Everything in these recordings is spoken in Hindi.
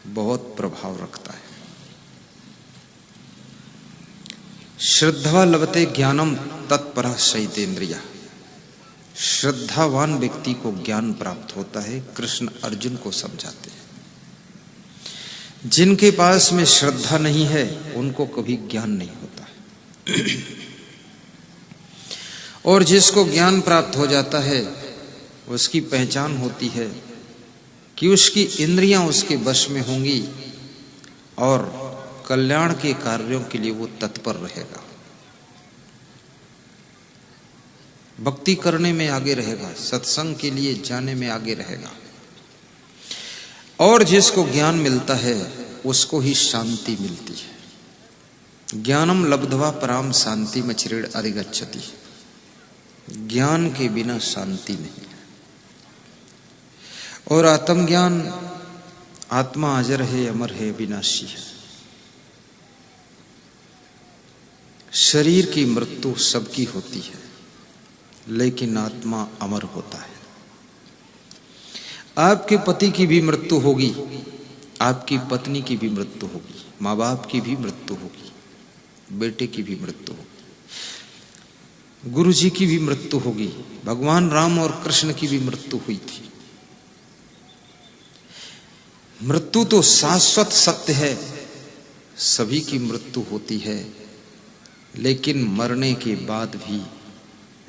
बहुत प्रभाव रखता है। श्रद्धा लभते ज्ञानम तत्परः शयितेन्द्रियः। श्रद्धावान व्यक्ति को ज्ञान प्राप्त होता है। कृष्ण अर्जुन को समझाते हैं। जिनके पास में श्रद्धा नहीं है उनको कभी ज्ञान नहीं होता है। और जिसको ज्ञान प्राप्त हो जाता है उसकी पहचान होती है कि उसकी इंद्रियां उसके वश में होंगी और कल्याण के कार्यों के लिए वो तत्पर रहेगा, भक्ति करने में आगे रहेगा, सत्संग के लिए जाने में आगे रहेगा। और जिसको ज्ञान मिलता है उसको ही शांति मिलती है। ज्ञानम लब्ध्वा पराम शांति मचिरेण अधिगच्छति। ज्ञान के बिना शांति नहीं है। और आत्मज्ञान, आत्मा अजर है, अमर है, विनाशी है। शरीर की मृत्यु सबकी होती है लेकिन आत्मा अमर होता है। आपके पति की भी मृत्यु होगी, आपकी पत्नी की भी मृत्यु होगी, माँ बाप की भी मृत्यु होगी, बेटे की भी मृत्यु होगी, गुरु जी की भी मृत्यु होगी। भगवान राम और कृष्ण की भी मृत्यु हुई थी। मृत्यु तो शाश्वत सत्य है, सभी की मृत्यु होती है। लेकिन मरने के बाद भी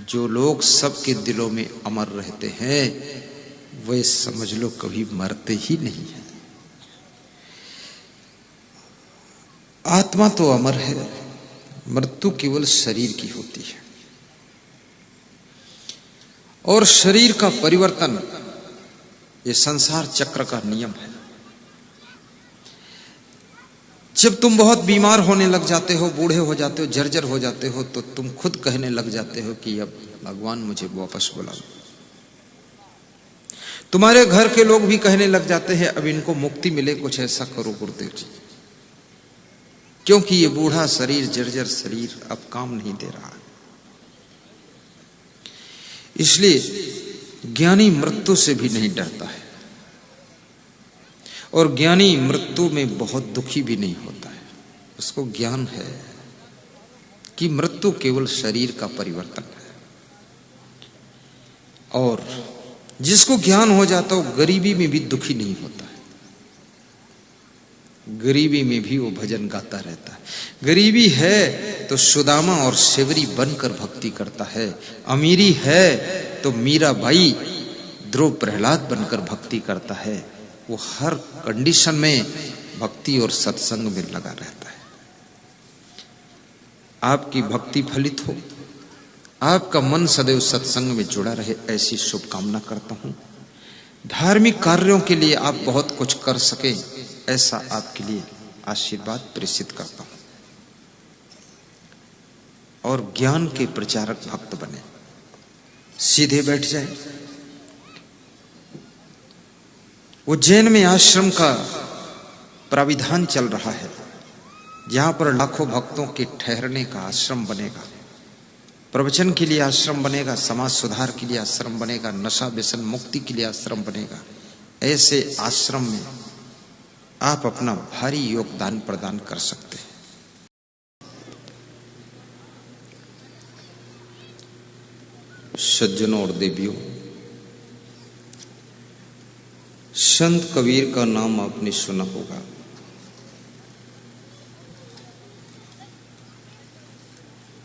जो लोग सबके दिलों में अमर रहते हैं वे समझ लो कभी मरते ही नहीं है। आत्मा तो अमर है, मृत्यु केवल शरीर की होती है। और शरीर का परिवर्तन ये संसार चक्र का नियम है। जब तुम बहुत बीमार होने लग जाते हो, बूढ़े हो जाते हो, जर्जर हो जाते हो, तो तुम खुद कहने लग जाते हो कि अब भगवान मुझे वापस बुला लो। तुम्हारे घर के लोग भी कहने लग जाते हैं अब इनको मुक्ति मिले, कुछ ऐसा करो गुरुदेव जी, क्योंकि ये बूढ़ा शरीर, जर्जर शरीर अब काम नहीं दे रहा। इसलिए ज्ञानी मृत्यु से भी नहीं डरता है और ज्ञानी मृत्यु में बहुत दुखी भी नहीं होता है। उसको ज्ञान है कि मृत्यु केवल शरीर का परिवर्तन है। और जिसको ज्ञान हो जाता है वो गरीबी में भी दुखी नहीं होता है। गरीबी में भी वो भजन गाता रहता है। गरीबी है तो सुदामा और शिवरी बनकर भक्ति करता है। अमीरी है तो मीराबाई, ध्रुव प्रहलाद बनकर भक्ति करता है। वो हर कंडीशन में भक्ति और सत्संग में लगा रहता है। आपकी भक्ति फलित हो, आपका मन सदैव सत्संग में जुड़ा रहे, ऐसी शुभकामना करता हूं। धार्मिक कार्यों के लिए आप बहुत कुछ कर सके, ऐसा आपके लिए आशीर्वाद प्रेषित करता हूं। और ज्ञान के प्रचारक भक्त बने, सीधे बैठ जाए। उज्जैन में आश्रम का प्राविधान चल रहा है, जहां पर लाखों भक्तों के ठहरने का आश्रम बनेगा, प्रवचन के लिए आश्रम बनेगा, समाज सुधार के लिए आश्रम बनेगा, नशा व्यसन मुक्ति के लिए आश्रम बनेगा। ऐसे आश्रम में आप अपना भारी योगदान प्रदान कर सकते हैं। सज्जनों और देवियों, संत कबीर का नाम आपने सुना होगा।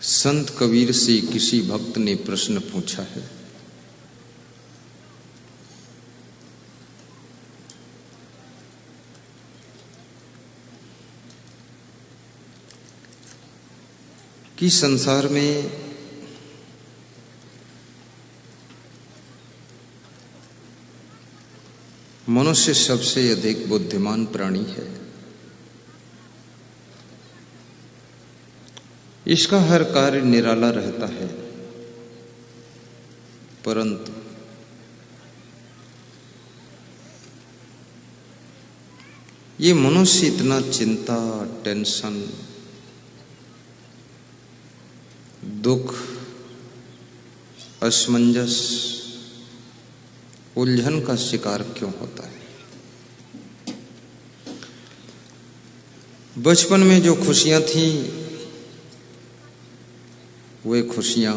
संत कबीर से किसी भक्त ने प्रश्न पूछा है, कि संसार में मनुष्य सबसे अधिक बुद्धिमान प्राणी है। इसका हर कार्य निराला रहता है, परंतु ये मनुष्य इतना चिंता, टेंशन, दुख, असमंजस, उलझन का शिकार क्यों होता है? बचपन में जो खुशियां थी वे खुशियां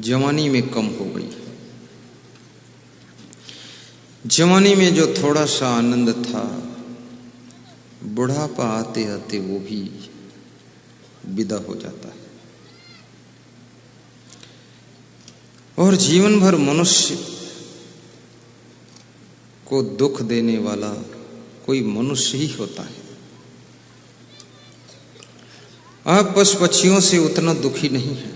जवानी में कम हो गई। जवानी में जो थोड़ा सा आनंद था, बुढ़ापा आते आते वो भी विदा हो जाता है। और जीवन भर मनुष्य को दुख देने वाला कोई मनुष्य ही होता है। आप पशु पक्षियों से उतना दुखी नहीं है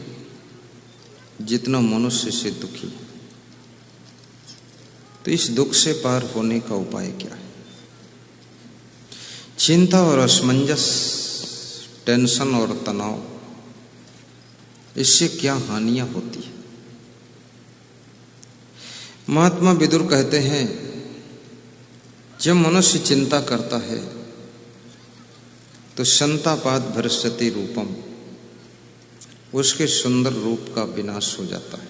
जितना मनुष्य से दुखी है। तो इस दुख से पार होने का उपाय क्या है? चिंता और असमंजस, टेंशन और तनाव, इससे क्या हानियां होती है? महात्मा विदुर कहते हैं, जब मनुष्य चिंता करता है तो संतापाद भ्रष्यति रूपम, उसके सुंदर रूप का विनाश हो जाता है।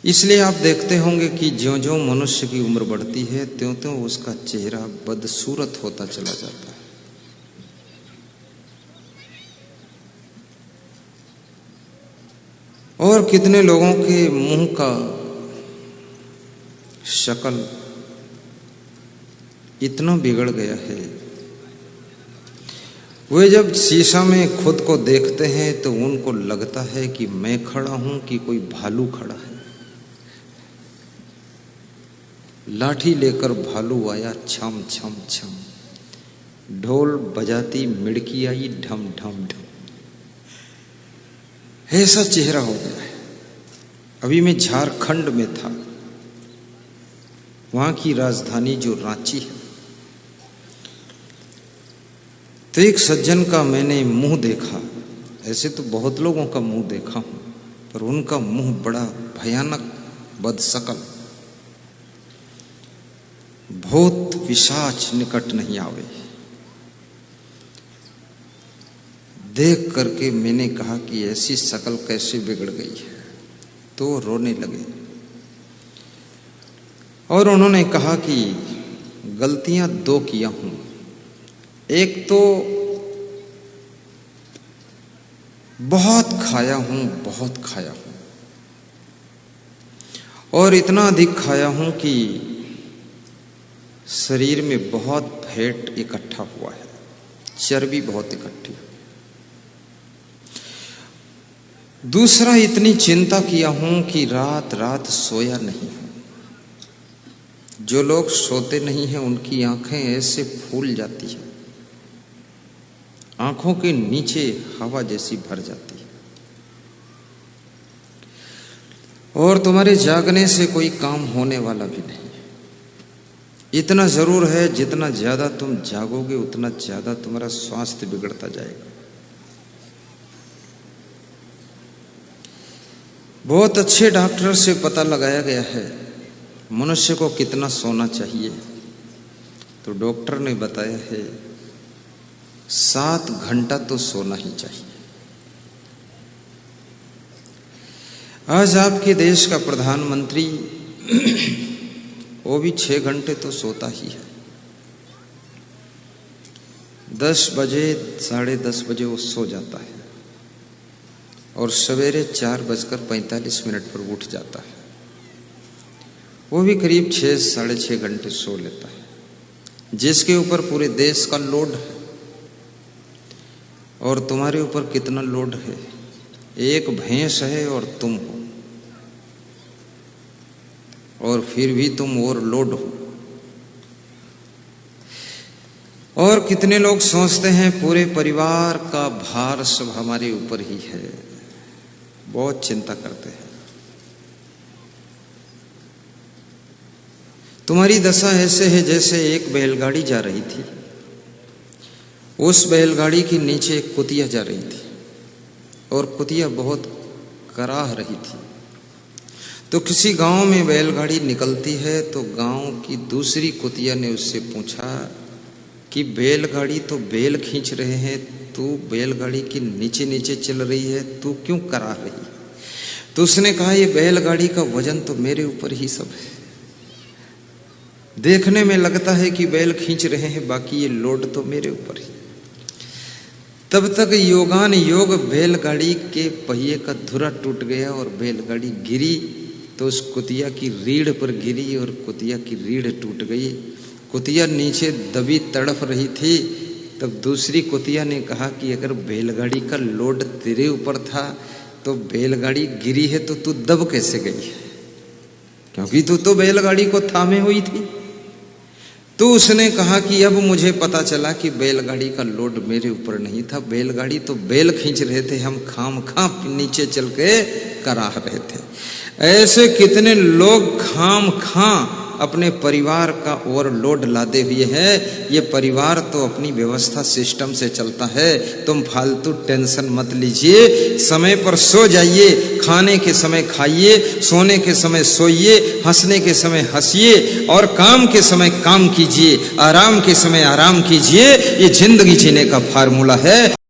इसलिए आप देखते होंगे कि ज्यों-ज्यों मनुष्य की उम्र बढ़ती है त्यों-त्यों उसका चेहरा बदसूरत होता चला जाता है। और कितने लोगों के मुंह का शक्ल इतना बिगड़ गया है, वे जब शीशा में खुद को देखते हैं तो उनको लगता है कि मैं खड़ा हूं कि कोई भालू खड़ा है। लाठी लेकर भालू आया छम छम छम, ढोल बजाती मिड़की आई ढम ढम ढम, ऐसा चेहरा हो गया है। अभी मैं झारखंड में था, वहां की राजधानी जो रांची है, तो एक सज्जन का मैंने मुंह देखा। ऐसे तो बहुत लोगों का मुंह देखा हूं, पर उनका मुंह बड़ा भयानक, बदशक्ल, भूत पिशाच निकट नहीं आवे। देख करके मैंने कहा कि ऐसी शक्ल कैसे बिगड़ गई है, तो रोने लगे। और उन्होंने कहा कि गलतियां दो किया हूं। एक तो बहुत खाया हूं, बहुत खाया हूं, और इतना अधिक खाया हूं कि शरीर में बहुत फैट इकट्ठा हुआ है, चर्बी बहुत इकट्ठी। दूसरा, इतनी चिंता किया हूं कि रात रात सोया नहीं हूं। जो लोग सोते नहीं हैं उनकी आंखें ऐसे फूल जाती है, आंखों के नीचे हवा जैसी भर जाती है। और तुम्हारे जागने से कोई काम होने वाला भी नहीं। इतना जरूर है, जितना ज्यादा तुम जागोगे उतना ज्यादा तुम्हारा स्वास्थ्य बिगड़ता जाएगा। बहुत अच्छे डॉक्टर से पता लगाया गया है मनुष्य को कितना सोना चाहिए, तो डॉक्टर ने बताया है 7 घंटा तो सोना ही चाहिए। आज आपके देश का प्रधानमंत्री वो भी 6 घंटे तो सोता ही है। 10 बजे, 10:30 बजे वो सो जाता है और सवेरे 4:45 पर उठ जाता है। वो भी करीब 6 साढ़े 6 घंटे सो लेता है, जिसके ऊपर पूरे देश का लोड है। और तुम्हारे ऊपर कितना लोड है? एक भैंस है और तुम हो, और फिर भी तुम ओवरलोड हो। और कितने लोग सोचते हैं पूरे परिवार का भार सब हमारे ऊपर ही है, बहुत चिंता करते हैं। तुम्हारी दशा ऐसे है जैसे एक बैलगाड़ी जा रही थी, उस बैलगाड़ी के नीचे एक कुतिया जा रही थी और कुतिया बहुत कराह रही थी। तो किसी गांव में बैलगाड़ी निकलती है, तो गांव की दूसरी कुतिया ने उससे पूछा कि बैलगाड़ी तो बैल खींच रहे हैं, तू बैलगाड़ी के नीचे नीचे चल रही है, तू क्यों करा रही? तो उसने कहा ये बैलगाड़ी का वजन तो मेरे ऊपर ही सब है। देखने में लगता है कि बैल खींच रहे हैं, बाकी ये लोड तो मेरे ऊपर ही। तब तक योगान योग बैलगाड़ी के पहिए का धुरा टूट गया और बैलगाड़ी गिरी तो उस कुतिया की रीढ़ पर गिरी और कुतिया की रीढ़ टूट गई। कुतिया नीचे दबी तड़फ रही थी। तब दूसरी कुतिया ने कहा कि अगर बैलगाड़ी का लोड तेरे ऊपर था तो बैलगाड़ी गिरी है तो तू दब कैसे गई है, क्योंकि तू तो बैलगाड़ी को थामे हुई थी। तो उसने कहा कि अब मुझे पता चला कि बैलगाड़ी का लोड मेरे ऊपर नहीं था, बैलगाड़ी तो बैल खींच रहे थे, हम खाम नीचे चल के करा रहे थे। ऐसे कितने लोग खाम अपने परिवार का ओवरलोड लादे हुए हैं। ये परिवार तो अपनी व्यवस्था सिस्टम से चलता है, तुम फालतू टेंशन मत लीजिए। समय पर सो जाइए, खाने के समय खाइए, सोने के समय सोइए, हंसने के समय हंसिए और काम के समय काम कीजिए, आराम के समय आराम कीजिए। ये जिंदगी जीने का फार्मूला है।